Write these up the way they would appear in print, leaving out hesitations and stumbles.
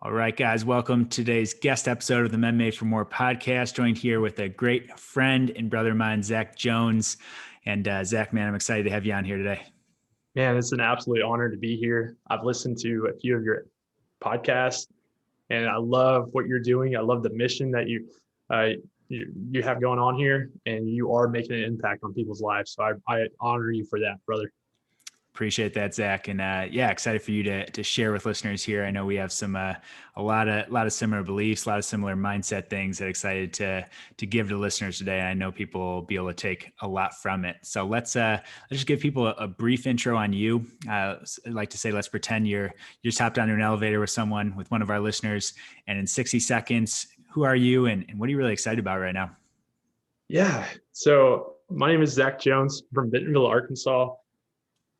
All right, guys, welcome to today's guest episode of the Men Made for More podcast. Joined here with a great friend and brother of mine, Zach Jones. And Zach, man, I'm excited to have you on here today. Man, it's an absolute honor to be here. I've listened to a few of your podcasts, and I love what you're doing. I love the mission that uh, you have going on here, and you are making an impact on people's lives. So I honor you for that, brother. Appreciate that, Zach, and yeah, excited for you to share with listeners here. I know we have some a lot of similar beliefs, a lot of similar mindset things that excited to give to listeners today. And I know people will be able to take a lot from it. So let's just give people a brief intro on you. I'd like to say, let's pretend you're just hopped onto an elevator with one of our listeners, and in 60 seconds, who are you and what are you really excited about right now? Yeah. So my name is Zach Jones from Bentonville, Arkansas.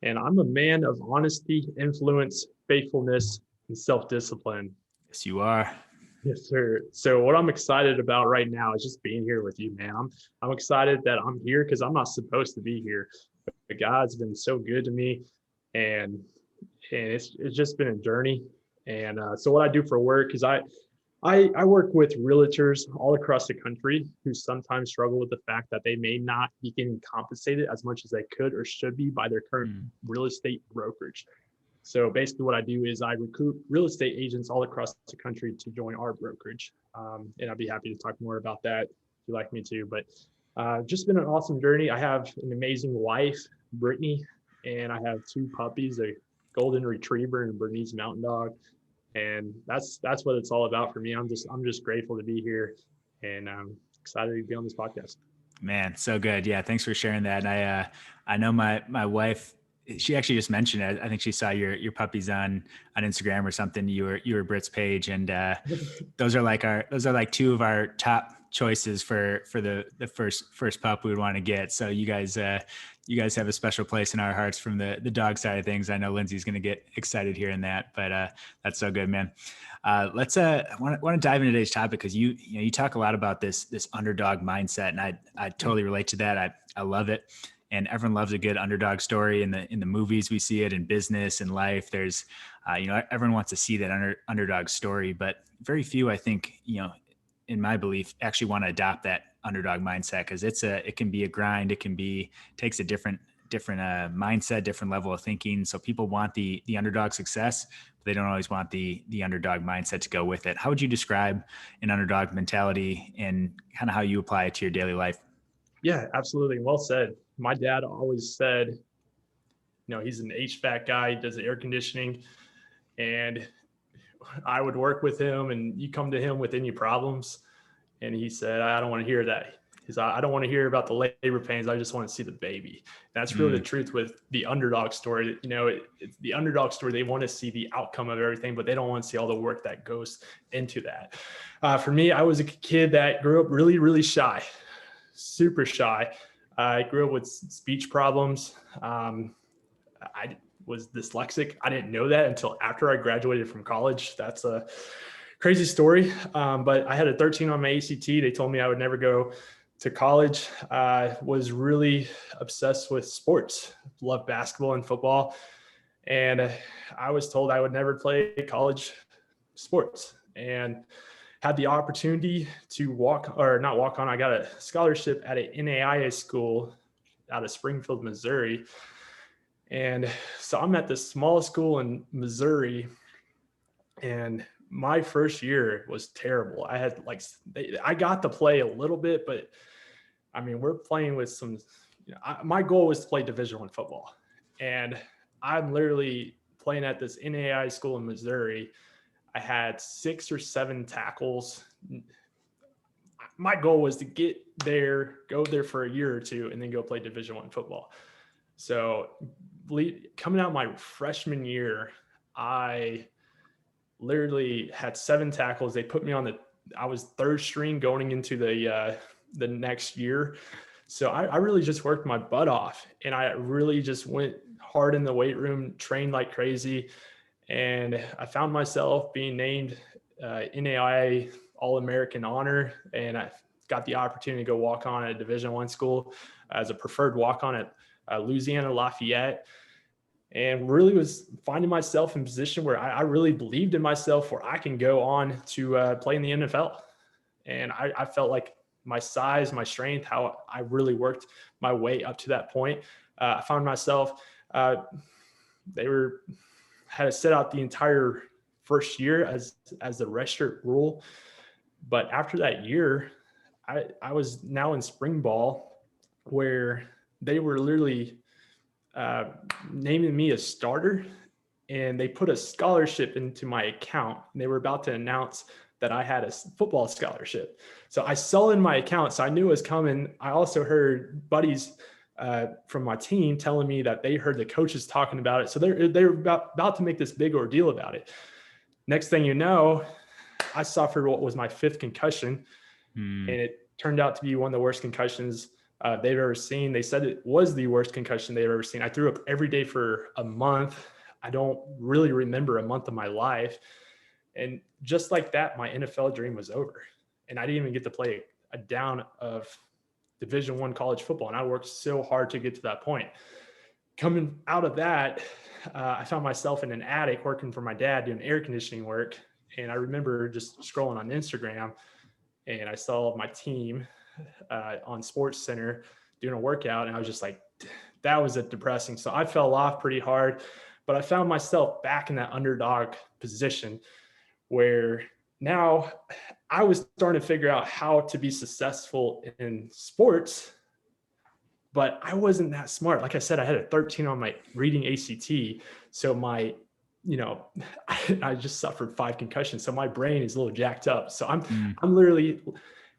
And I'm a man of honesty, influence, faithfulness, and self-discipline. Yes, you are. Yes, sir. So what I'm excited about right now is just being here with you, man. I'm excited that I'm here because I'm not supposed to be here. But God's been so good to me, and it's just been a journey. And so what I do for work is I work with realtors all across the country who sometimes struggle with the fact that they may not be getting compensated as much as they could or should be by their current real estate brokerage. So basically what I do is I recruit real estate agents all across the country to join our brokerage. And I'd be happy to talk more about that if you'd like me to, but just been an awesome journey. I have an amazing wife, Brittany, and I have two puppies, a golden retriever and a Bernese mountain dog. And that's what it's all about for me. I'm just grateful to be here, and I'm excited to be on this podcast. Man, so good. Yeah, thanks for sharing that. And I know my wife, she actually just mentioned it. I think she saw your puppies on Instagram or something. You were Britt's page, and those are like two of our top choices for the first pup we would want to get. So you guys have a special place in our hearts from the dog side of things. I know Lindsay's going to get excited hearing that, but that's so good, man. Let's I want to dive into today's topic because you talk a lot about this underdog mindset, and I totally relate to that. I love it. And everyone loves a good underdog story in the movies. We see it in business and life. There's, everyone wants to see that underdog story, but very few, I think, in my belief, actually want to adopt that underdog mindset because it can be a grind. Takes a different mindset, different level of thinking. So people want the underdog success, but they don't always want the underdog mindset to go with it. How would you describe an underdog mentality and kind of how you apply it to your daily life? Yeah, absolutely. Well said. My dad always said, he's an HVAC guy, he does the air conditioning, and I would work with him and you come to him with any problems. And he said, I don't want to hear that. I don't want to hear about the labor pains. I just want to see the baby. That's really the truth with the underdog story. It's the underdog story. They want to see the outcome of everything, but they don't want to see all the work that goes into that. For me, I was a kid that grew up really, really shy, super shy. I grew up with speech problems. I was dyslexic. I didn't know that until after I graduated from college. That's a crazy story. But I had a 13 on my ACT. They told me I would never go to college. I was really obsessed with sports, loved basketball and football. And I was told I would never play college sports, and had the opportunity to not walk on. I got a scholarship at an NAIA school out of Springfield, Missouri. And so I'm at this small school in Missouri, and my first year was terrible. I got to play a little bit, but I mean, we're playing with some, my goal was to play Division I football. And I'm literally playing at this NAIA school in Missouri. I had 6 or 7 tackles. My goal was to get there, go there for a year or two, and then go play Division I football. So coming out my freshman year, I literally had 7 tackles. They put me I was third string going into the next year. So I really just worked my butt off, and I really just went hard in the weight room, trained like crazy. And I found myself being named NAIA All-American honor. And I got the opportunity to go walk on at a Division I school as a preferred walk on at Louisiana Lafayette. and really was finding myself in a position where I really believed in myself, where I can go on to play in the NFL. And I felt like my size, my strength, how I really worked my way up to that point. I found myself, they were had to set out the entire first year as the redshirt rule. But after that year, I was now in spring ball, where they were literally uh, naming me a starter, and they put a scholarship into my account. And they were about to announce that I had a football scholarship. So I saw in my account, so I knew it was coming. I also heard buddies from my team telling me that they heard the coaches talking about it. So they're about to make this big ordeal about it. Next thing you know, I suffered what was my 5th concussion, and it turned out to be one of the worst concussions they've ever seen. They said it was the worst concussion they've ever seen. I threw up every day for a month. I don't really remember a month of my life. And just like that, my NFL dream was over. And I didn't even get to play a down of Division I college football. And I worked so hard to get to that point. Coming out of that, I found myself in an attic working for my dad doing air conditioning work. And I remember just scrolling on Instagram, and I saw my team on Sports Center doing a workout, and I was just like, that was depressing. So I fell off pretty hard, but I found myself back in that underdog position, where now I was starting to figure out how to be successful in sports, but I wasn't that smart. Like I said, I had a 13 on my reading ACT. So my, I just suffered 5 concussions. So my brain is a little jacked up. So I'm literally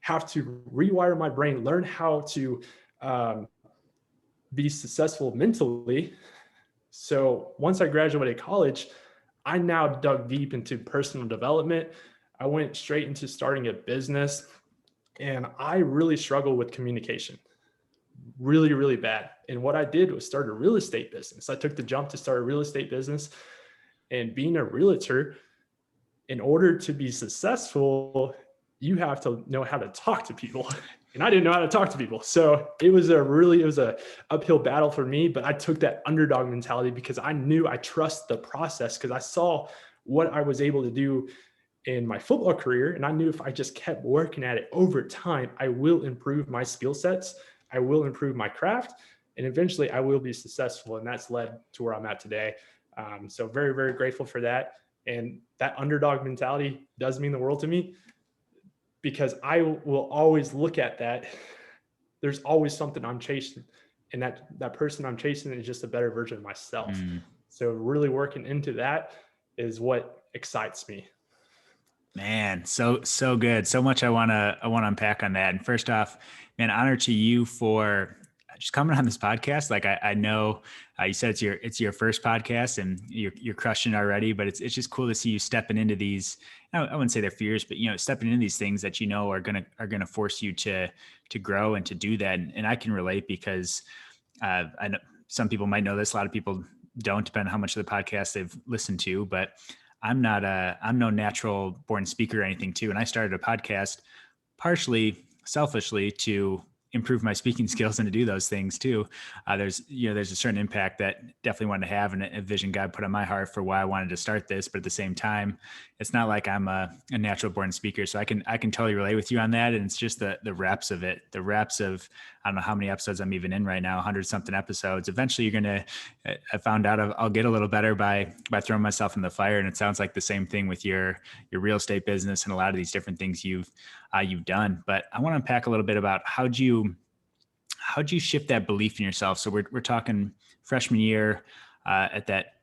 have to rewire my brain, learn how to be successful mentally. So once I graduated college, I now dug deep into personal development. I went straight into starting a business, and I really struggled with communication, really, really bad. And what I did was start a real estate business. I took the jump to start a real estate business, and being a realtor, in order to be successful, you have to know how to talk to people. And I didn't know how to talk to people. So it was a uphill battle for me, but I took that underdog mentality because I knew I trust the process, because I saw what I was able to do in my football career. And I knew if I just kept working at it over time, I will improve my skill sets. I will improve my craft, and eventually I will be successful. And that's led to where I'm at today. So very, very grateful for that. And that underdog mentality does mean the world to me, because I will always look at that. There's always something I'm chasing, and that person I'm chasing is just a better version of myself. So really working into that is what excites me. Man, so good. So much I want to unpack on that. And first off, man, honor to you for just coming on this podcast. Like I know you said it's your first podcast, and you're crushing it already. But it's just cool to see you stepping into these. I wouldn't say they're fears, but stepping into these things that are gonna force you to grow and to do that. And I can relate, because I know some people might know this. A lot of people don't, depending on how much of the podcast they've listened to, but I'm no natural born speaker or anything too. And I started a podcast partially selfishly to improve my speaking skills and to do those things too. There's a certain impact that definitely wanted to have, and a vision God put on my heart for why I wanted to start this. But at the same time, it's not like I'm a natural born speaker. So I can totally relate with you on that. And it's just the reps of it, the reps of, I don't know how many episodes I'm even in right now, 100 something episodes. Eventually I found out I'll get a little better by throwing myself in the fire. And it sounds like the same thing with your real estate business and a lot of these different things you've done. But I want to unpack a little bit about how'd you shift that belief in yourself? So we're talking freshman year at that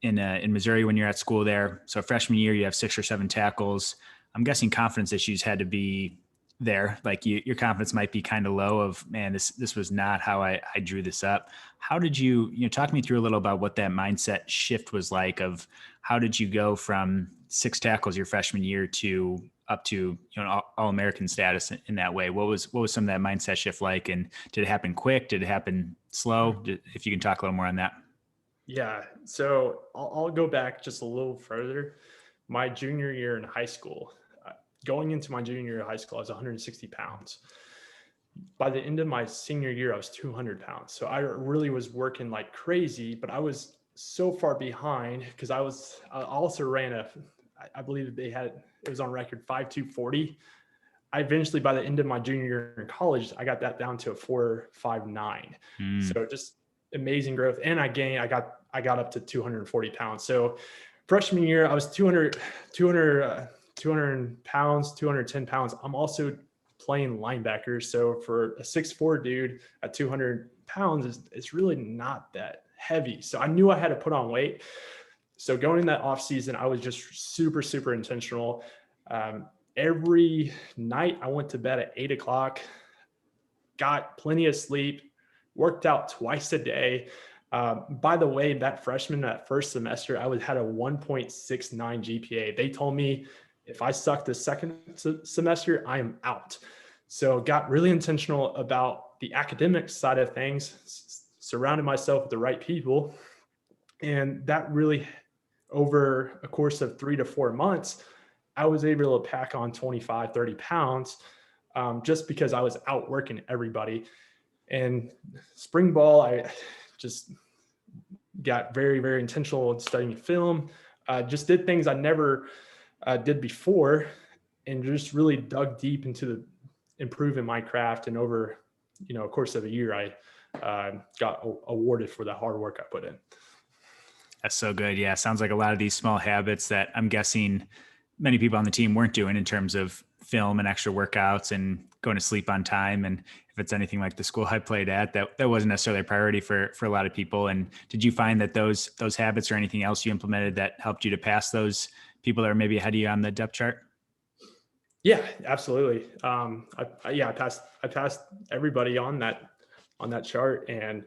in Missouri when you're at school there. So freshman year, you have 6 or 7 tackles. I'm guessing confidence issues had to be there. Like your confidence might be kind of low of, man, this was not how I drew this up. How did you talk me through a little about what that mindset shift was like, of how did you go from 6 tackles your freshman year to up to all-American status in that way? What was some of that mindset shift like? And did it happen quick? Did it happen slow? If you can talk a little more on that. Yeah. So I'll go back just a little further. My junior year in high school, going into my junior year of high school, I was 160 pounds. by the end of my senior year, I was 200 pounds. So I really was working like crazy, but I was so far behind because I also ran I believe it was on record 5.240. I eventually, by the end of my junior year in college, I got that down to a 4.59. Mm, So just amazing growth. And I got up to 240 pounds. So freshman year, I was 200 pounds, 210 pounds. I'm also playing linebacker. So for a 6'4" dude at 200 pounds, it's really not that heavy. So I knew I had to put on weight. So going in that off season, I was just super, super intentional. Um, every night I went to bed at 8 o'clock, got plenty of sleep, worked out twice a day. By the way, that first semester, had a 1.69 GPA. They told me if I sucked the second semester, I am out. So got really intentional about the academic side of things, surrounded myself with the right people. And that really, over a course of 3 to 4 months, I was able to pack on 25, 30 pounds just because I was outworking everybody. And spring ball, I just got very, very intentional in studying film. Just did things I never did before, and just really dug deep into the improving my craft. And over, a course of a year, I got awarded for the hard work I put in. that's so good. Yeah. Sounds like a lot of these small habits that I'm guessing many people on the team weren't doing in terms of film and extra workouts and going to sleep on time. And if it's anything like the school I played at, that wasn't necessarily a priority for a lot of people. And did you find that those habits or anything else you implemented that helped you to pass those people that are maybe ahead of you on the depth chart? Yeah, absolutely. I passed everybody on that chart, and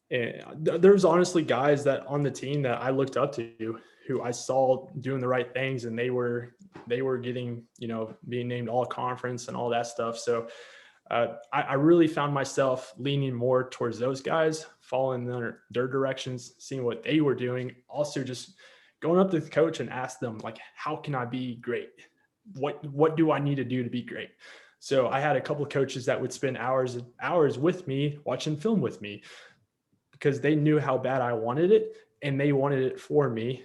there's honestly guys that on the team that I looked up to, who I saw doing the right things, and they were getting, being named all conference and all that stuff. So I really found myself leaning more towards those guys, following their directions, seeing what they were doing. Also, just going up to the coach and ask them, like, how can I be great? What do I need to do to be great? So I had a couple of coaches that would spend hours and hours with me watching film with me, because they knew how bad I wanted it, and they wanted it for me,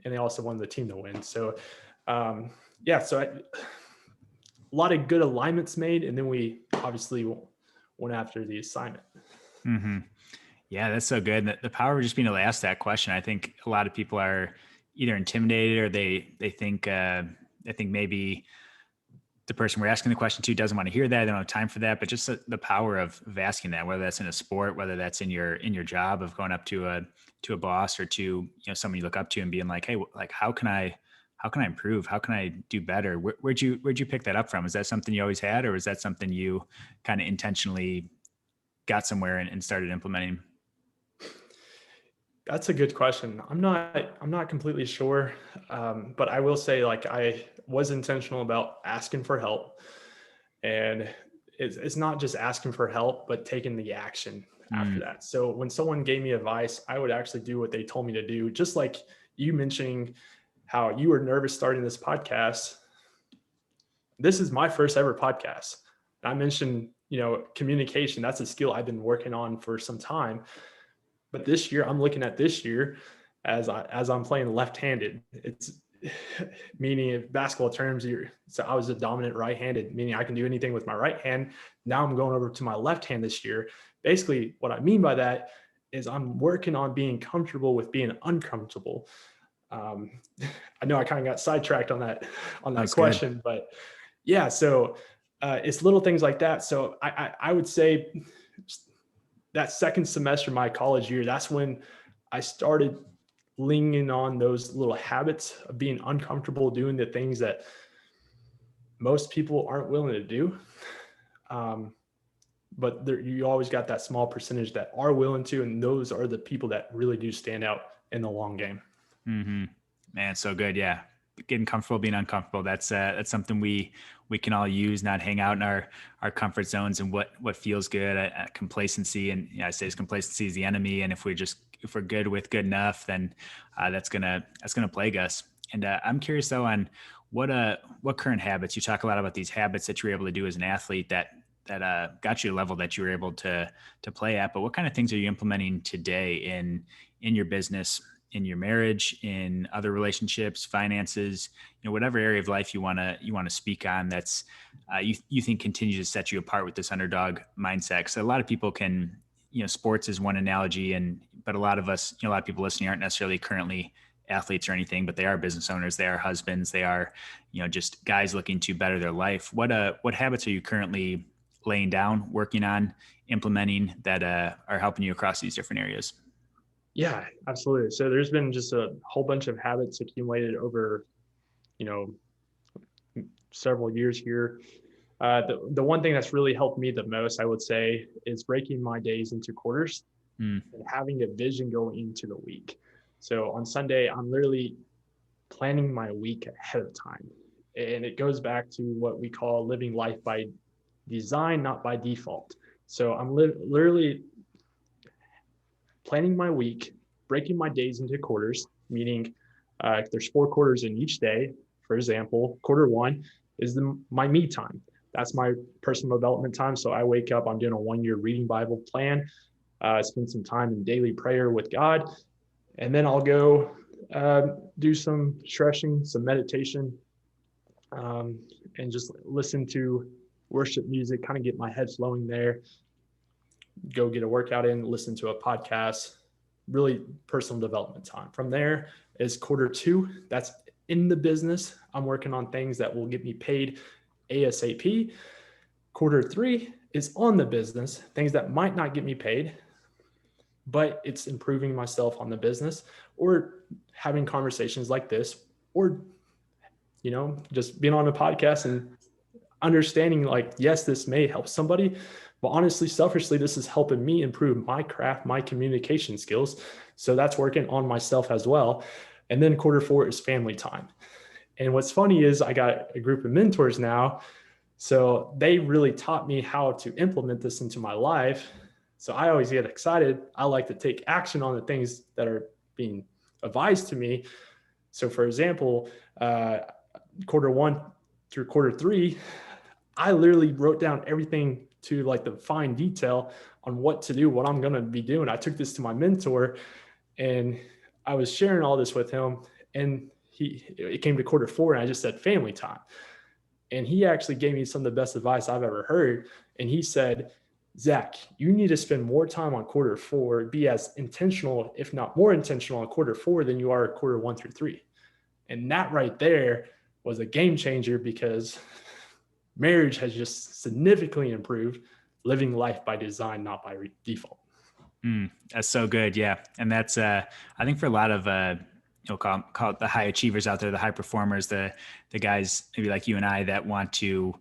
and they also wanted the team to win. So a lot of good alignments made, and then we obviously went after the assignment. Mm-hmm. Yeah, that's so good. The power of just being able to ask that question. I think a lot of people are either intimidated or they think maybe the person we're asking the question to doesn't want to hear that. They don't have time for that. But just the power of asking that, whether that's in a sport, whether that's in your job of going up to a boss or to someone you look up to and being like, hey, like how can I improve? How can I do better? Where'd you pick that up from? Is that something you always had, or is that something you kind of intentionally got somewhere and started implementing? That's a good question. I'm not completely sure, but I will say, like, I was intentional about asking for help, and it's not just asking for help, but taking the action after Mm, that. So when someone gave me advice, I would actually do what they told me to do. Just like you mentioning how you were nervous starting this podcast. This is my first ever podcast. I mentioned, communication. That's a skill I've been working on for some time. But this year, I'm looking at this year as I'm playing left-handed. It's meaning in basketball terms, so I was a dominant right-handed, meaning I can do anything with my right hand. Now I'm going over to my left hand this year. Basically, what I mean by that is I'm working on being comfortable with being uncomfortable. Um, I know I kind of got sidetracked on that that's good. question, but yeah. So it's little things like that. So I would say that second semester of my college year, that's when I started leaning on those little habits of being uncomfortable doing the things that most people aren't willing to do. Um, but you always got that small percentage that are willing to, and those are the people that really do stand out in the long game. Mm-hmm. Man, so good. Yeah. Getting comfortable, being uncomfortable. That's something we can all use, not hang out in our comfort zones and what feels good. Complacency. And I say complacency is the enemy. And if we're good with good enough, then that's gonna plague us. And I'm curious though on what current habits. You talk a lot about these habits that you're able to do as an athlete that got you to a level that you were able to play at. But what kind of things are you implementing today in your business, in your marriage, in other relationships, finances, whatever area of life you want to speak on that's you think continues to set you apart with this underdog mindset? So a lot of people can, sports is one analogy, but a lot of us, a lot of people listening aren't necessarily currently athletes or anything, but they are business owners, they are husbands, they are, just guys looking to better their life. What habits are you currently laying down, working on, implementing that are helping you across these different areas? Yeah, absolutely. So there's been just a whole bunch of habits accumulated over, you know, several years here. The one thing that's really helped me the most, I would say, is breaking my days into quarters Mm, and having a vision going into the week. So on Sunday, I'm literally planning my week ahead of time. And it goes back to what we call living life by design, not by default. So I'm literally planning my week, breaking my days into quarters, meaning there's 4 quarters in each day. For example, quarter one is my me time. That's my personal development time. So I wake up, I'm doing a 1 year reading Bible plan, spend some time in daily prayer with God, and then I'll go do some stretching, some meditation, and just listen to worship music, kind of get my head flowing there, go get a workout in, listen to a podcast, really personal development time. From there is quarter two. That's in the business. I'm working on things that will get me paid ASAP. Quarter three is on the business, things that might not get me paid, but it's improving myself on the business, or having conversations like this, or, just being on a podcast and understanding like, yes, this may help somebody, but honestly, selfishly, this is helping me improve my craft, my communication skills. So that's working on myself as well. And then quarter four is family time. And what's funny is I got a group of mentors now. So they really taught me how to implement this into my life. So I always get excited. I like to take action on the things that are being advised to me. So for example, quarter one through quarter three, I literally wrote down everything to like the fine detail on what to do, what I'm going to be doing. I took this to my mentor and I was sharing all this with him, and it came to quarter four and I just said family time. And he actually gave me some of the best advice I've ever heard. And he said, Zach, you need to spend more time on quarter four, be as intentional, if not more intentional on quarter four than you are quarter one through three. And that right there was a game changer, because marriage has just significantly improved, living life by design, not by default. that's so good. Yeah. And that's, I think for a lot of, call it the high achievers out there, the high performers, the guys maybe like you and I that want to,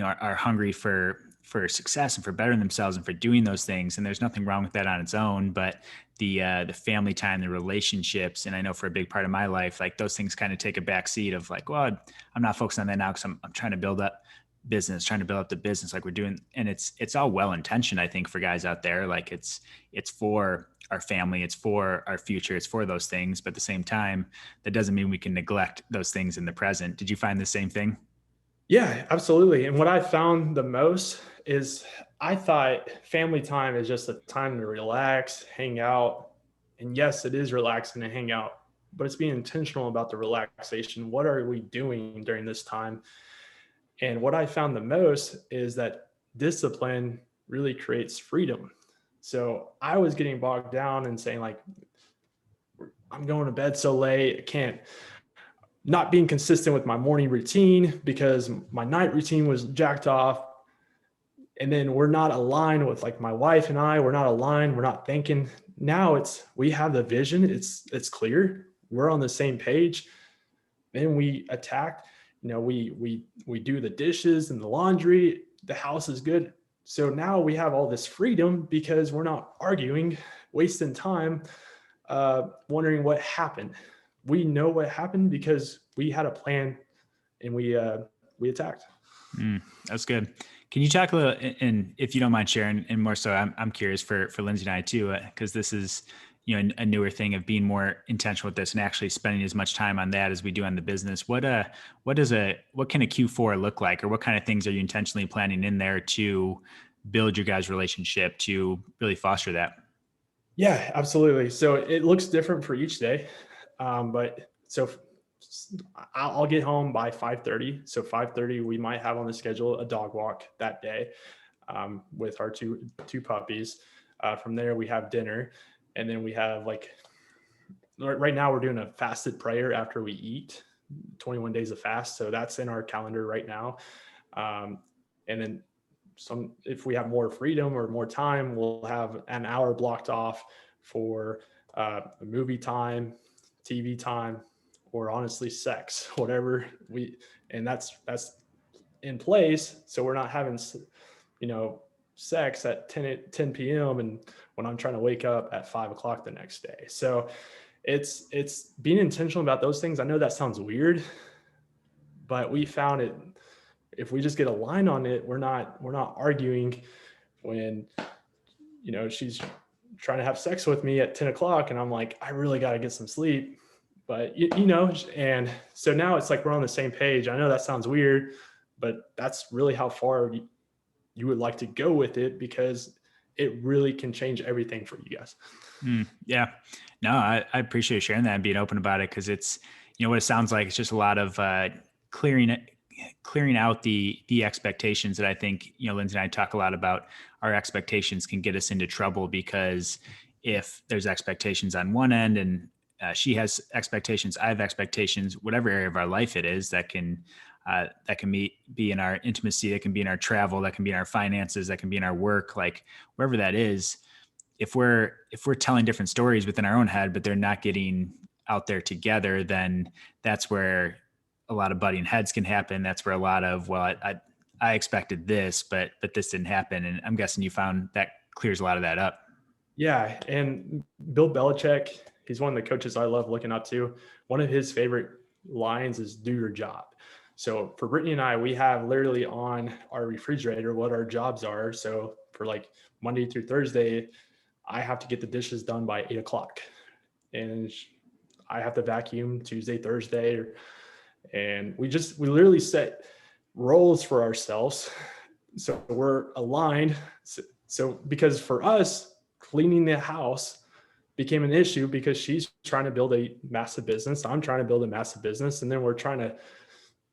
are hungry for success and for bettering themselves and for doing those things. And there's nothing wrong with that on its own, but the family time, the relationships. And I know for a big part of my life, like those things kind of take a back seat of like, well, I'm not focused on that now because I'm trying to build up the business like we're doing. And it's all well intentioned, I think, for guys out there. Like it's for our family, it's for our future, it's for those things. But at the same time, that doesn't mean we can neglect those things in the present. Did you find the same thing? Yeah, absolutely. And what I found the most is I thought family time is just a time to relax, hang out. And yes, it is relaxing to hang out, but it's being intentional about the relaxation. What are we doing during this time? And what I found the most is that discipline really creates freedom. So I was getting bogged down and saying, like, I'm going to bed so late, I can't, not being consistent with my morning routine because my night routine was jacked off. And then we're not aligned with, like, my wife and we're not aligned. We're not thinking. Now we have the vision. It's clear. We're on the same page. Then we attack, we do the dishes and the laundry. The house is good. So now we have all this freedom because we're not arguing, wasting time, wondering what happened. We know what happened because we had a plan and we attacked. That's good. Can you talk a little, and if you don't mind sharing, and more so, I'm curious for Lindsay and I too, because this is, a newer thing of being more intentional with this and actually spending as much time on that as we do on the business. What can a Q4 look like, or what kind of things are you intentionally planning in there to build your guys' relationship, to really foster that? Yeah, absolutely. So it looks different for each day. But so I'll get home by 5:30. So 5:30, we might have on the schedule a dog walk that day, with our two puppies. From there, we have dinner, and then we have like right now we're doing a fasted prayer after we eat, 21 days of fast. So that's in our calendar right now. And then if we have more freedom or more time, we'll have an hour blocked off for movie time, TV time, or honestly sex, whatever and that's in place. So we're not having, sex at 10 p.m. and when I'm trying to wake up at 5 o'clock the next day. So it's being intentional about those things. I know that sounds weird, but we found it, if we just get a line on it, we're not arguing when, she's trying to have sex with me at 10 o'clock and I'm like, I really got to get some sleep. But and so now it's like we're on the same page. I know that sounds weird, but that's really how far you would like to go with it, because it really can change everything for you guys. Yeah, no, I appreciate you sharing that and being open about it, because it's, what it sounds like. It's just a lot of clearing clearing out the expectations that I think, Lindsay and I talk a lot about. Our expectations can get us into trouble, because if there's expectations on one end, and she has expectations, I have expectations, whatever area of our life it is, that can be in our intimacy, that can be in our travel, that can be in our finances, that can be in our work, like wherever that is. If we're telling different stories within our own head, but they're not getting out there together, then that's where a lot of butting heads can happen. That's where a lot of, well, I expected this, but this didn't happen. And I'm guessing you found that clears a lot of that up. Yeah. And Bill Belichick, he's one of the coaches I love looking up to. One of his favorite lines is do your job. So for Brittany and I, we have literally on our refrigerator what our jobs are. So for like Monday through Thursday, I have to get the dishes done by 8 o'clock, and I have to vacuum Tuesday, Thursday, and we literally set roles for ourselves. So we're aligned. So because for us, cleaning the house became an issue because she's trying to build a massive business. I'm trying to build a massive business. And then we're trying to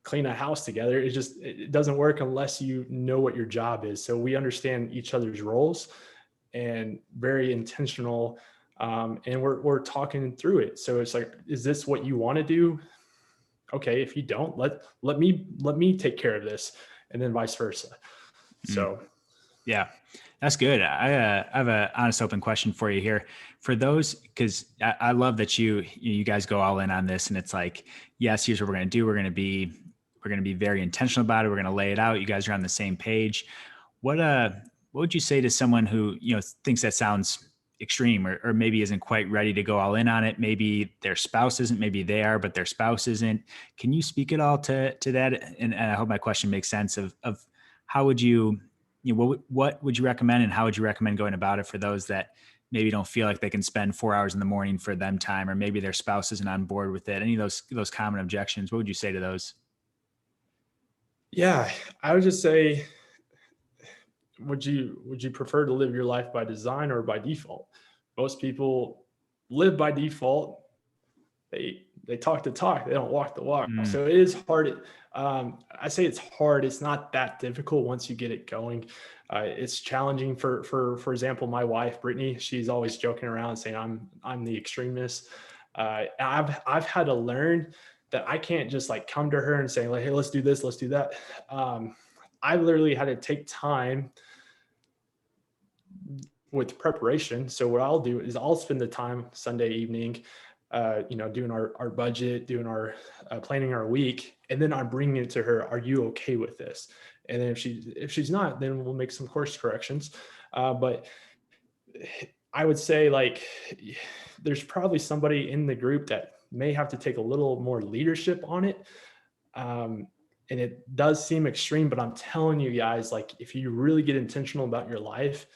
clean a house together. It doesn't work unless you know what your job is. So we understand each other's roles, and very intentional. And we're talking through it. So it's like, is this what you want to do? Okay. If you don't, let me take care of this, and then vice versa. So Yeah, that's good. I have an honest, open question for you here. For those, because I love that you guys go all in on this, and it's like, yes, here's what we're going to do. We're going to be very intentional about it. We're going to lay it out. You guys are on the same page. What would you say to someone who thinks that sounds extreme, or maybe isn't quite ready to go all in on it? Maybe their spouse isn't. Maybe they are, but their spouse isn't. Can you speak at all to that? And I hope my question makes sense of how would you what would you recommend, and how would you recommend going about it for those that maybe don't feel like they can spend 4 hours in the morning for them time, or maybe their spouse isn't on board with it? Any of those common objections, what would you say to those? yeah, I would just say, would you prefer to live your life by design or by default? Most people live by default. They talk the talk, they don't walk the walk. Mm, So it is hard. I say it's hard. It's not that difficult once you get it going. It's challenging for example, my wife Brittany. She's always joking around saying I'm the extremist. I've had to learn that I can't just like come to her and say like, hey, let's do this, let's do that. I literally had to take time with preparation. So what I'll do is I'll spend the time Sunday evening, doing our budget, doing our planning our week, and then I'm bringing it to her. Are you okay with this? And then if she's not, then we'll make some course corrections. But I would say like there's probably somebody in the group that may have to take a little more leadership on it. And it does seem extreme, but I'm telling you guys, like if you really get intentional about your life,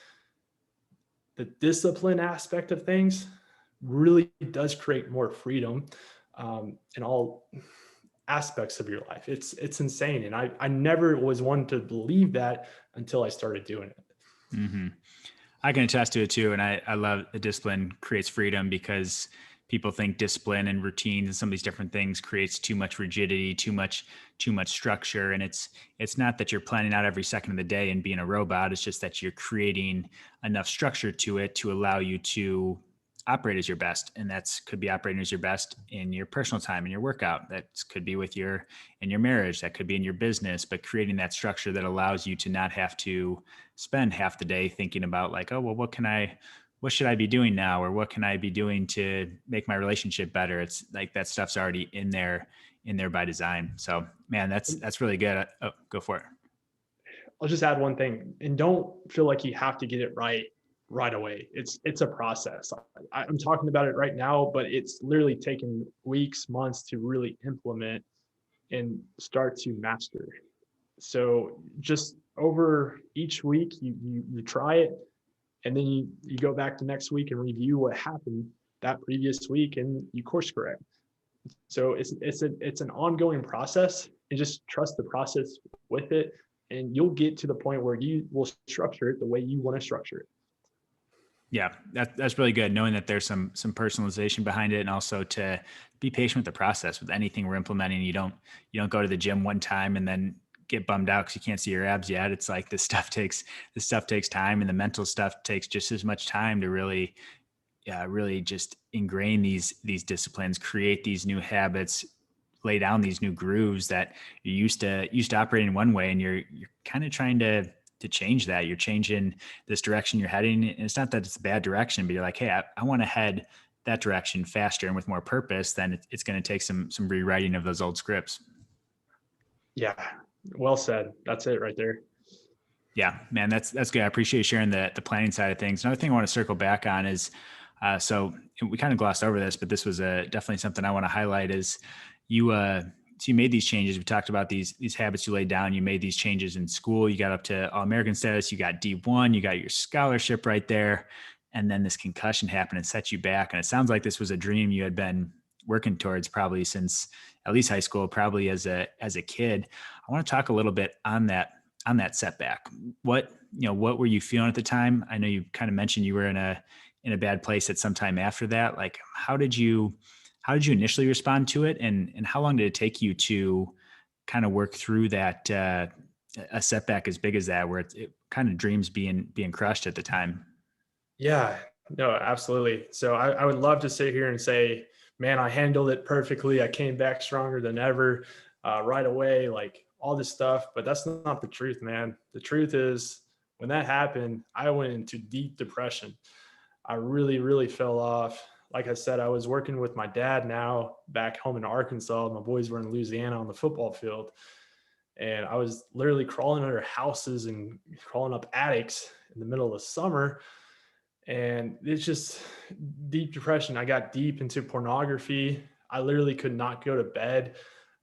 the discipline aspect of things really does create more freedom in all aspects of your life. It's insane. And I never was one to believe that until I started doing it. Hmm. I can attest to it too. And I love the discipline creates freedom because people think discipline and routines and some of these different things creates too much rigidity, too much structure. And it's not that you're planning out every second of the day and being a robot. It's just that you're creating enough structure to it to allow you to operate as your best. And that's could be operating as your best in your personal time, in your workout. That could be with your in your marriage, that could be in your business, but creating that structure that allows you to not have to spend half the day thinking about like, oh, well, what should I be doing now? Or what can I be doing to make my relationship better? It's like that stuff's already in there by design. So man, that's really good. Oh, go for it. I'll just add one thing, and don't feel like you have to get it right away. It's a process. I'm talking about it right now, but it's literally taken weeks, months to really implement and start to master. So just over each week, you try it, and then you go back to next week and review what happened that previous week, and you course correct. So it's an ongoing process, and just trust the process with it, and you'll get to the point where you will structure it the way you want to structure it. Yeah, that's really good. Knowing that there's some personalization behind it, and also to be patient with the process. With anything we're implementing, you don't go to the gym one time and then get bummed out because you can't see your abs yet. It's like this stuff takes time, and the mental stuff takes just as much time to really, yeah, really just ingrain these disciplines, create these new habits, lay down these new grooves that you used to operating one way, and you're kind of trying to change that. You're changing this direction you're heading, and it's not that it's a bad direction, but you're like, hey, I want to head that direction faster and with more purpose. Then it's going to take some rewriting of those old scripts. Yeah, well said. That's it right there. Yeah, man, that's good. I appreciate you sharing the planning side of things. Another thing I want to circle back on is, so we kind of glossed over this, but this was definitely something I want to highlight is you, so you made these changes. We talked about these habits you laid down. You made these changes in school. You got up to All-American status. You got D1. You got your scholarship right there. And then this concussion happened and set you back. And it sounds like this was a dream you had been working towards probably since at least high school, probably as a kid. I want to talk a little bit on that setback. What were you feeling at the time? I know you kind of mentioned you were in a bad place at some time after that. Like, how did you initially respond to it? And how long did it take you to kind of work through that, a setback as big as that, where it kind of dreams being crushed at the time? Yeah, no, absolutely. So I would love to sit here and say, man, I handled it perfectly. I came back stronger than ever right away, like all this stuff. But that's not the truth, man. The truth is, when that happened, I went into deep depression. I really, really fell off. Like I said, I was working with my dad now back home in Arkansas. My boys were in Louisiana on the football field. And I was literally crawling under houses and crawling up attics in the middle of the summer, and it's just deep depression. I got deep into pornography. I literally could not go to bed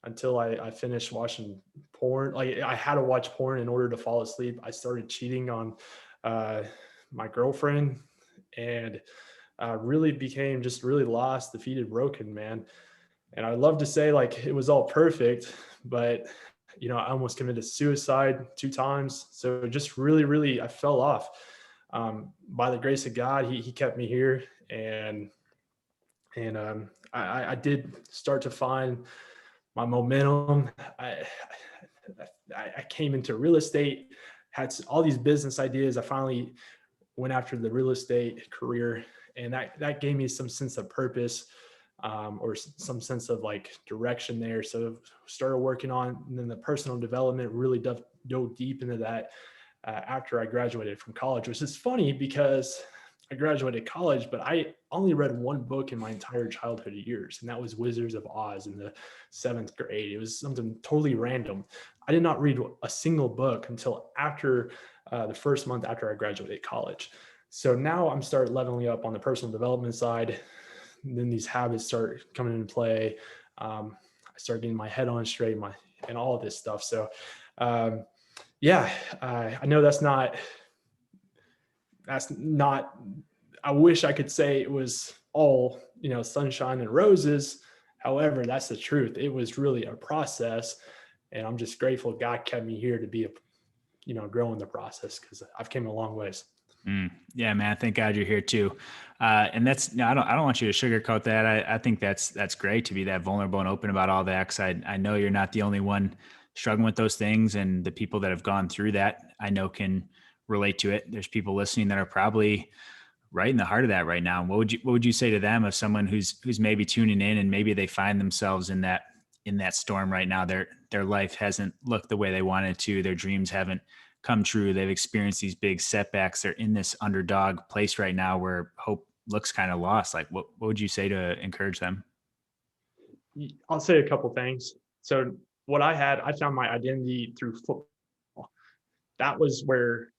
until I finished watching porn. Like, I had to watch porn in order to fall asleep. I started cheating on uh, my girlfriend, and really became just really lost, defeated, broken, man. And I love to say like it was all perfect, but I almost committed suicide 2 times. So just really, really, I fell off. By the grace of God, he kept me here, and I did start to find my momentum. I came into real estate, had all these business ideas. I finally went after the real estate career, and that gave me some sense of purpose, or some sense of like direction there. So started working on, and then the personal development really dove deep into that after I graduated from college, which is funny because I graduated college, but I only read one book in my entire childhood years, and that was Wizards of Oz in the 7th grade. It was something totally random. I did not read a single book until after the first month after I graduated college. So now I'm starting leveling up on the personal development side. And then these habits start coming into play. I start getting my head on straight, and all of this stuff. So yeah, I know that's not, I wish I could say it was all, sunshine and roses. However, that's the truth. It was really a process. And I'm just grateful God kept me here to be growing the process, because I've came a long ways. Yeah, man. Thank God you're here too. And that's, no, I don't want you to sugarcoat that. I think that's great to be that vulnerable and open about all that. Cause I know you're not the only one struggling with those things, and the people that have gone through that, I know, can relate to it. There's people listening that are probably right in the heart of that right now. What would you say to them, of someone who's maybe tuning in and maybe they find themselves in that storm right now? Their life hasn't looked the way they wanted to. Their dreams haven't come true. They've experienced these big setbacks. They're in this underdog place right now where hope looks kind of lost. Like, what would you say to encourage them? I'll say a couple things. So I found my identity through football. That was where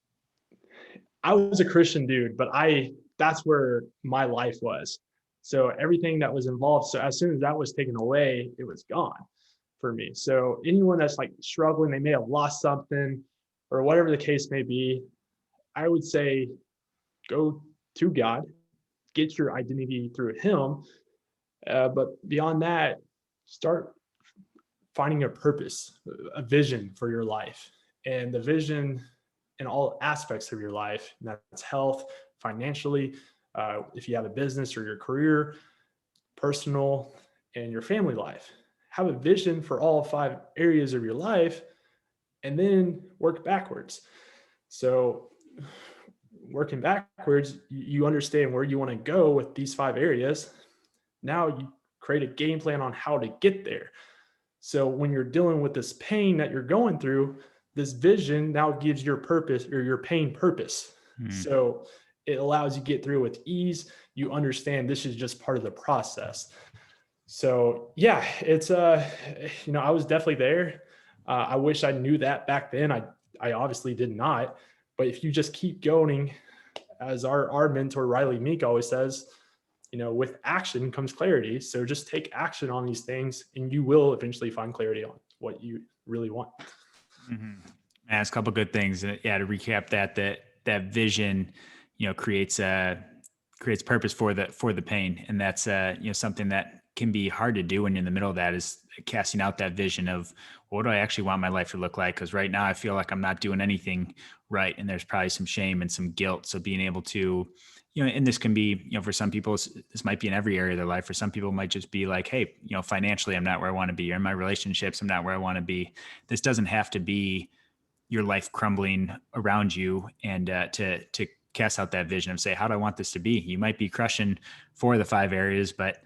I was a Christian dude, but that's where my life was. So everything that was involved. So as soon as that was taken away, it was gone for me. So anyone that's like struggling, they may have lost something or whatever the case may be, I would say go to God, get your identity through Him. But beyond that, start finding a purpose, a vision for your life, and the vision in all aspects of your life. And that's health, financially, if you have a business or your career, personal, and your family life. Have a vision for all 5 areas of your life, and then work backwards. So working backwards, you understand where you want to go with these 5 areas. Now you create a game plan on how to get there. So when you're dealing with this pain that you're going through, this vision now gives your purpose, or your pain, purpose. So it allows you to get through with ease. You understand this is just part of the process. So yeah, it's I was definitely there. I wish I knew that back then. I obviously did not. But if you just keep going, as our mentor Riley Meek always says, with action comes clarity. So just take action on these things, and you will eventually find clarity on what you really want. Mm-hmm. That's a couple good things. Yeah, to recap that vision, creates purpose for the pain, and that's something that can be hard to do when you're in the middle of that, is casting out that vision of what do I actually want my life to look like? Because right now I feel like I'm not doing anything right, and there's probably some shame and some guilt. So being able to, and this can be, for some people, this might be in every area of their life. For some people, it might just be like, hey, financially, I'm not where I want to be, or in my relationships, I'm not where I want to be. This doesn't have to be your life crumbling around you, and to cast out that vision of say, how do I want this to be? You might be crushing 4 of the 5 areas, but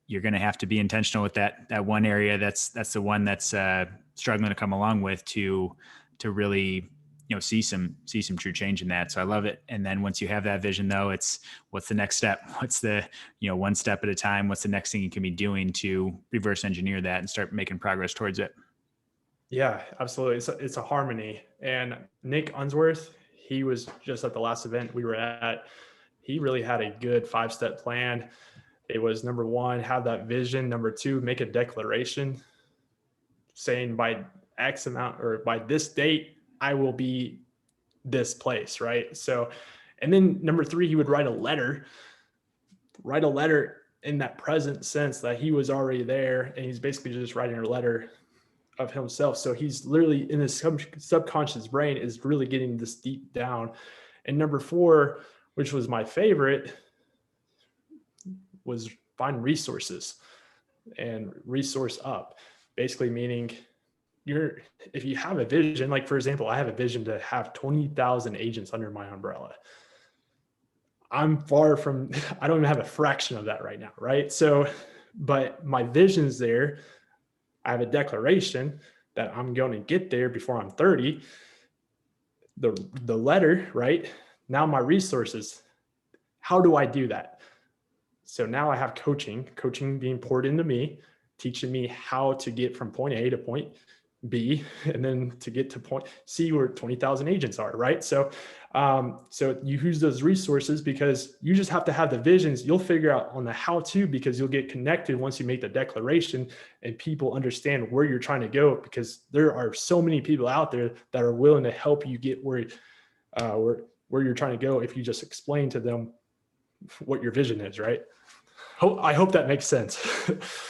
you're going to have to be intentional with that one area that's the one that's struggling to come along with, to really see some true change in that. So I love it. And then once you have that vision, though, it's what's the next step? What's the one step at a time? What's the next thing you can be doing to reverse engineer that and start making progress towards it? Yeah, absolutely. It's a harmony. And Nick Unsworth, he was just at the last event we were at. He really had a good 5-step plan. It was, number 1, have that vision. Number 2, make a declaration saying by X amount, or by this date, I will be this place, right? So, and then number 3, he would write a letter in that present sense that he was already there. And he's basically just writing a letter of himself. So he's literally in his subconscious brain is really getting this deep down. And number 4, which was my favorite, was find resources and resource up. Basically meaning if you have a vision, like for example, I have a vision to have 20,000 agents under my umbrella. I'm far from, I don't even have a fraction of that right now, right? So, but my vision's there. I have a declaration that I'm going to get there before I'm 30. The letter, right? Now my resources. How do I do that? So now I have coaching being poured into me, teaching me how to get from point A to point B, and then to get to point C where 20,000 agents are, right? So you use those resources because you just have to have the visions. You'll figure out on the how to, because you'll get connected once you make the declaration and people understand where you're trying to go, because there are so many people out there that are willing to help you get where you're trying to go if you just explain to them what your vision is, right? I hope that makes sense.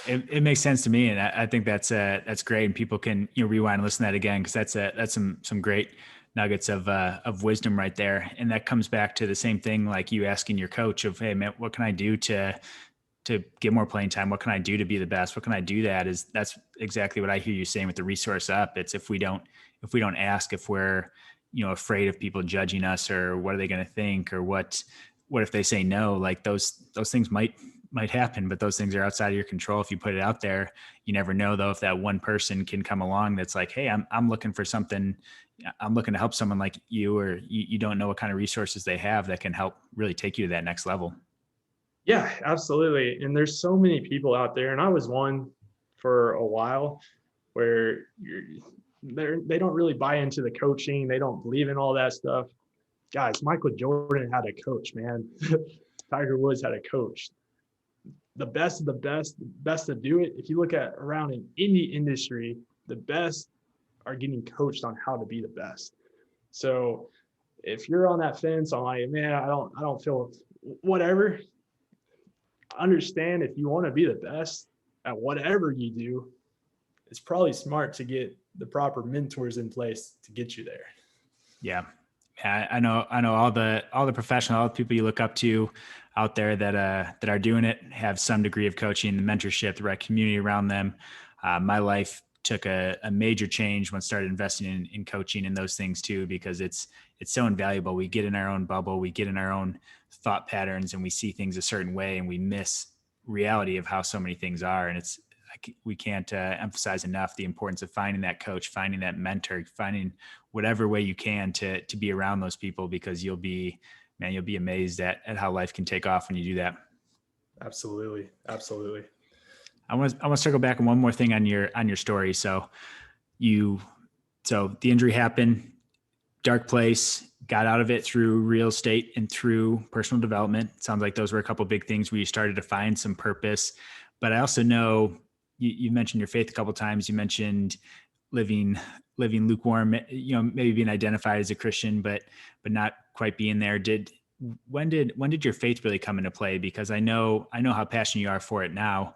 It makes sense to me, and I think that's great. And people can rewind and listen to that again, because that's some great nuggets of wisdom right there. And that comes back to the same thing, like you asking your coach of, hey man, what can I do to get more playing time? What can I do to be the best? What can I do? That's exactly what I hear you saying with the resource up. It's if we don't ask, if we're afraid of people judging us, or what are they going to think, or what if they say no? Like those things might happen, but those things are outside of your control. If you put it out there, you never know though, if that one person can come along that's like, hey, I'm looking for something, I'm looking to help someone like you, or you don't know what kind of resources they have that can help really take you to that next level. Yeah, absolutely. And there's so many people out there, and I was one for a while where they don't really buy into the coaching. They don't believe in all that stuff. Guys, Michael Jordan had a coach, man. Tiger Woods had a coach. The best of the best to do it. If you look at around in any industry, the best are getting coached on how to be the best. So if you're on that fence, I'm like, man, I don't feel whatever. Understand if you want to be the best at whatever you do, it's probably smart to get the proper mentors in place to get you there. Yeah. I know all the professional, all the people you look up to out there that are doing it have some degree of coaching, the mentorship, the right community around them. My life took a major change when I started investing in coaching and those things too, because it's so invaluable. We get in our own bubble, we get in our own thought patterns, and we see things a certain way, and we miss reality of how so many things are. And it's we can't emphasize enough the importance of finding that coach, finding that mentor, finding whatever way you can to be around those people, because you'll be amazed at how life can take off when you do that. Absolutely. Absolutely. I want to circle back on one more thing on your story. So the injury happened, dark place, got out of it through real estate and through personal development. It sounds like those were a couple of big things where you started to find some purpose. But I also know you mentioned your faith a couple of times. You mentioned living lukewarm, maybe being identified as a Christian, but not quite being there. When did your faith really come into play? Because I know how passionate you are for it now.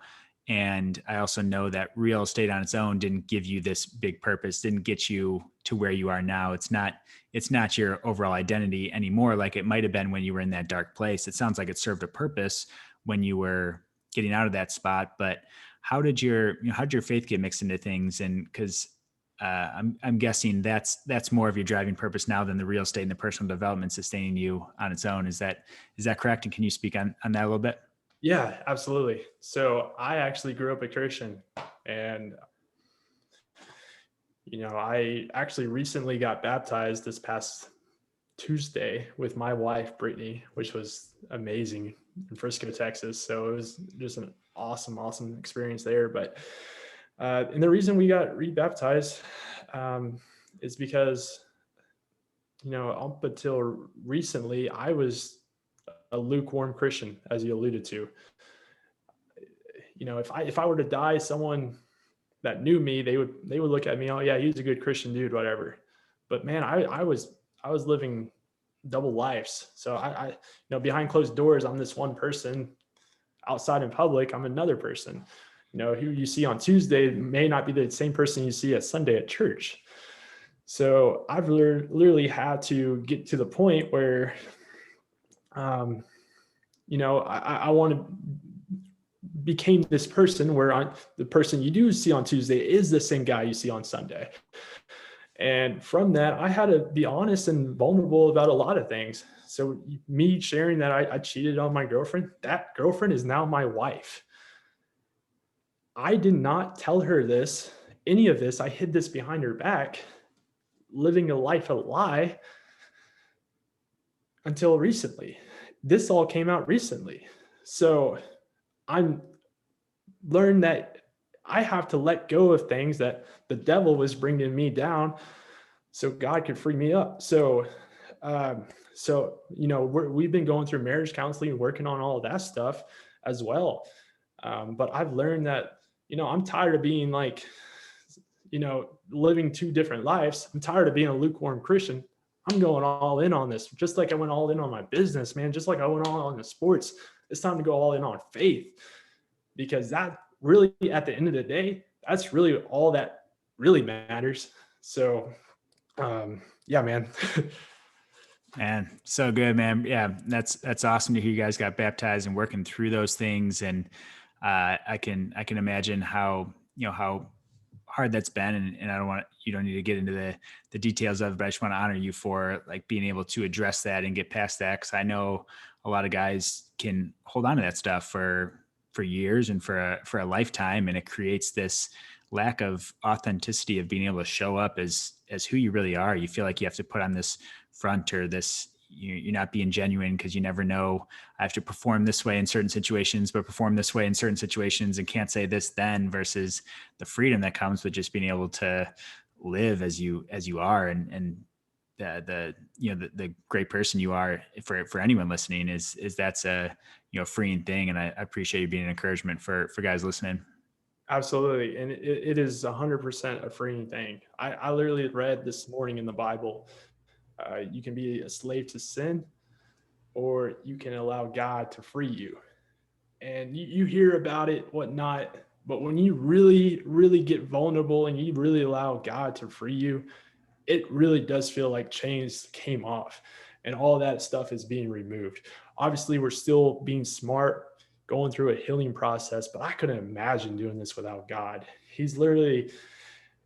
And I also know that real estate on its own didn't give you this big purpose, didn't get you to where you are now. It's not your overall identity anymore, like it might have been when you were in that dark place. It sounds like it served a purpose when you were getting out of that spot. But how did your faith get mixed into things? And because I'm guessing that's more of your driving purpose now than the real estate and the personal development sustaining you on its own. Is that correct? And can you speak on that a little bit? Yeah, absolutely. So I actually grew up a Christian, and I actually recently got baptized this past Tuesday with my wife, Brittany, which was amazing in Frisco, Texas. So it was just an awesome experience there. But and the reason we got rebaptized is because, up until recently, I was a lukewarm Christian, as you alluded to. If I were to die, someone that knew me, they would look at me, oh yeah, he's a good Christian dude, whatever. But man, I was living double lives. So I behind closed doors, I'm this one person. Outside in public, I'm another person. Who you see on Tuesday may not be the same person you see at Sunday at church. So I've literally had to get to the point where, I want to became this person where the person you do see on Tuesday is the same guy you see on Sunday. And from that, I had to be honest and vulnerable about a lot of things. So me sharing that I cheated on my girlfriend, that girlfriend is now my wife. I did not tell her any of this. I hid this behind her back, living a life of lie until recently. This all came out recently. So I'm learned that I have to let go of things that the devil was bringing me down so God could free me up. So, we've been going through marriage counseling and working on all of that stuff as well. But I've learned that, I'm tired of being like, living two different lives. I'm tired of being a lukewarm Christian. I'm going all in on this, just like I went all in on my business, man, just like I went all in the sports. It's time to go all in on faith, because that really, at the end of the day, that's really all that really matters. So, yeah, man. Man, so good, man. Yeah, that's awesome to hear you guys got baptized and working through those things. And I can imagine how how hard that's been. And I don't want you don't need to get into the details of it, but I just want to honor you for like being able to address that and get past that. Because I know a lot of guys can hold on to that stuff for years and for a lifetime, and it creates this lack of authenticity of being able to show up as who you really are. You feel like you have to put on this front, or this you're not being genuine because you never know. I have to perform this way in certain situations, but perform this way in certain situations, and can't say this then, versus the freedom that comes with just being able to live as you are. And the great person you are, for anyone listening, is that's a freeing thing. And I appreciate you being an encouragement for guys listening. Absolutely. And it is 100% a freeing thing. I literally read this morning in the Bible, you can be a slave to sin, or you can allow God to free you. And you hear about it, whatnot. But when you really, really get vulnerable and you really allow God to free you, it really does feel like chains came off and all that stuff is being removed. Obviously, we're still being smart, going through a healing process, but I couldn't imagine doing this without God. He's literally,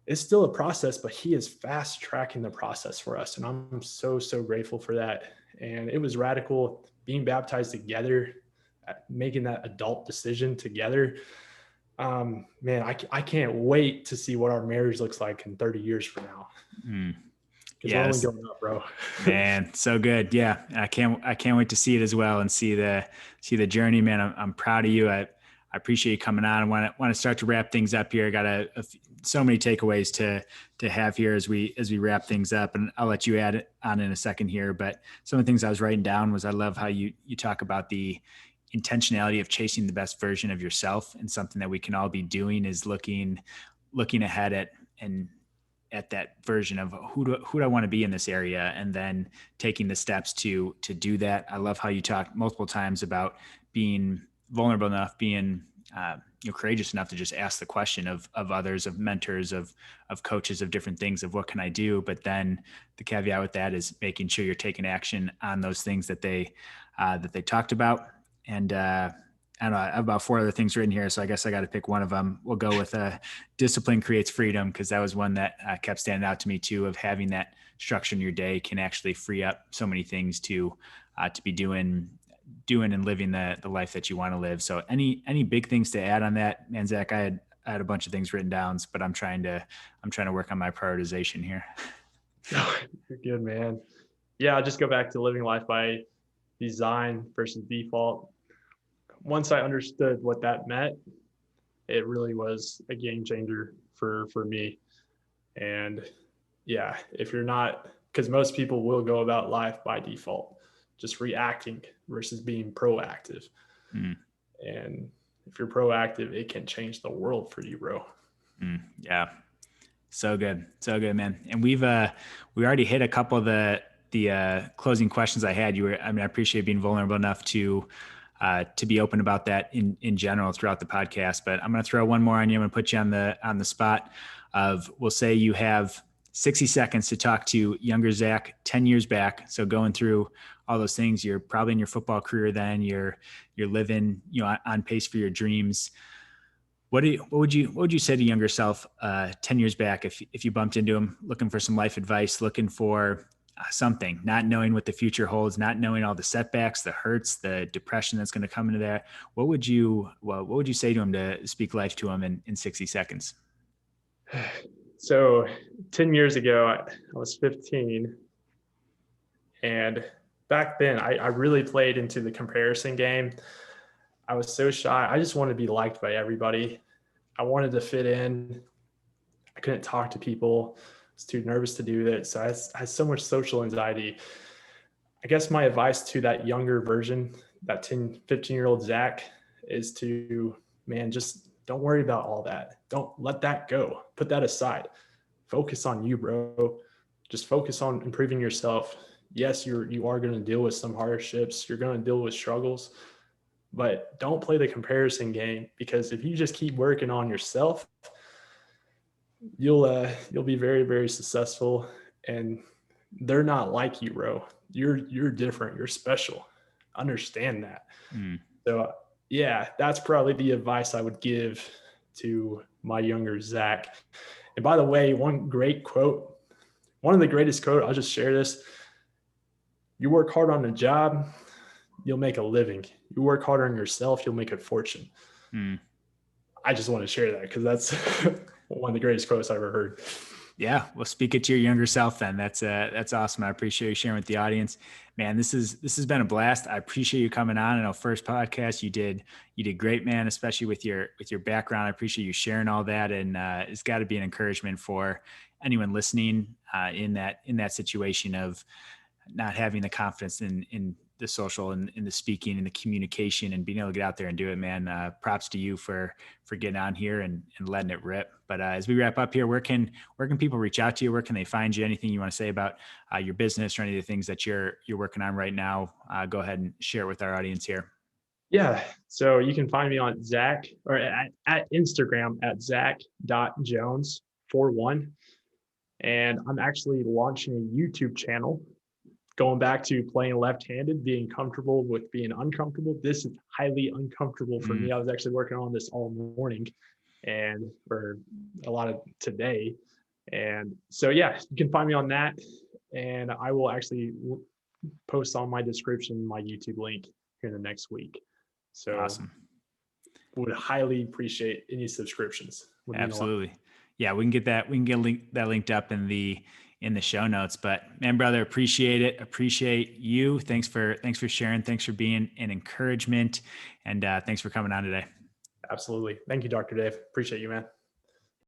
it's still a process, but he is fast tracking the process for us. And I'm so, so grateful for that. And it was radical being baptized together, making that adult decision together. Man, I can't wait to see what our marriage looks like in 30 years from now. Mm. Because we're only Yes, going up, bro. man, so good. Yeah, I can't wait to see it as well, and see the journey, man. I'm proud of you. I appreciate you coming on. I want to start to wrap things up here. I got so many takeaways to have here as we wrap things up, and I'll let you add it on in a second here. But some of the things I was writing down was, I love how you talk about the intentionality of chasing the best version of yourself, and something that we can all be doing is looking ahead at that version of who do I want to be in this area, and then taking the steps to do that. I love how you talked multiple times about being vulnerable enough, being courageous enough to just ask the question of others, of mentors, of coaches, of different things, of what can I do. But then the caveat with that is making sure you're taking action on those things that they talked about. And I don't know, I have about 4 other things written here, so I guess I got to pick one of them. We'll go with discipline creates freedom, because that was one that kept standing out to me too, of having that structure in your day can actually free up so many things to be doing and living the life that you want to live. So any big things to add on that, man? Zach, I had a bunch of things written down, but I'm trying to work on my prioritization here. No, you're good, man. Yeah, I'll just go back to living life by design versus default. Once I understood what that meant, it really was a game changer for me. And yeah, if you're not, because most people will go about life by default, just reacting versus being proactive. Mm. And if you're proactive, it can change the world for you, bro. Yeah. So good. So good, man. And we already hit a couple of the closing questions I had. I appreciate being vulnerable enough to be open about that in general throughout the podcast, but I'm going to throw one more on you. I'm going to put you on the spot of, we'll say you have 60 seconds to talk to younger Zach 10 years back. So going through all those things, you're probably in your football career then, you're living, on pace for your dreams. What would you say to younger self 10 years back if you bumped into him looking for some life advice, looking for something, not knowing what the future holds, not knowing all the setbacks, the hurts, the depression that's going to come into that? What would you say to him to speak life to him in 60 seconds? So 10 years ago, I was 15. And back then, I really played into the comparison game. I was so shy. I just wanted to be liked by everybody. I wanted to fit in. I couldn't talk to people. I was too nervous to do that. So I had so much social anxiety. I guess my advice to that younger version, that 10, 15-year-old Zach, is to, man, just don't worry about all that. Don't let that go. Put that aside. Focus on you, bro. Just focus on improving yourself. Yes, you are going to deal with some hardships. You're going to deal with struggles, but don't play the comparison game, because if you just keep working on yourself, you'll be very, very successful. And they're not like you, bro. You're different. You're special. Understand that. Mm. So yeah, that's probably the advice I would give to my younger Zach. And by the way, one of the greatest quote, I'll just share this. You work hard on a job, you'll make a living. You work harder on yourself, you'll make a fortune. Mm. I just want to share that because that's one of the greatest quotes I ever heard. Yeah. Well, speak it to your younger self then. That's awesome. I appreciate you sharing with the audience, man. This has been a blast. I appreciate you coming on. I know first podcast you did great, man, especially with your background. I appreciate you sharing all that. And it's got to be an encouragement for anyone listening in that situation of not having the confidence in the social and in the speaking and the communication and being able to get out there and do it, man. Props to you for getting on here and letting it rip. But as we wrap up here, where can people reach out to you? Where can they find you? Anything you want to say about your business or any of the things that you're working on right now? Go ahead and share it with our audience here. Yeah. So you can find me on Zach or at Instagram at Zach.Jones41. And I'm actually launching a YouTube channel, going back to playing left-handed, being comfortable with being uncomfortable. This is highly uncomfortable for me. I was actually working on this all morning and for a lot of today. And so, yeah, you can find me on that. And I will actually post on my description, my YouTube link here in the next week. So Awesome. Would highly appreciate any subscriptions. Absolutely. Yeah, we can get that linked up in the show notes. But man, brother, appreciate it. Appreciate you. Thanks for sharing. Thanks for being an encouragement. And thanks for coming on today. Absolutely. Thank you, Dr. Dave. Appreciate you, man.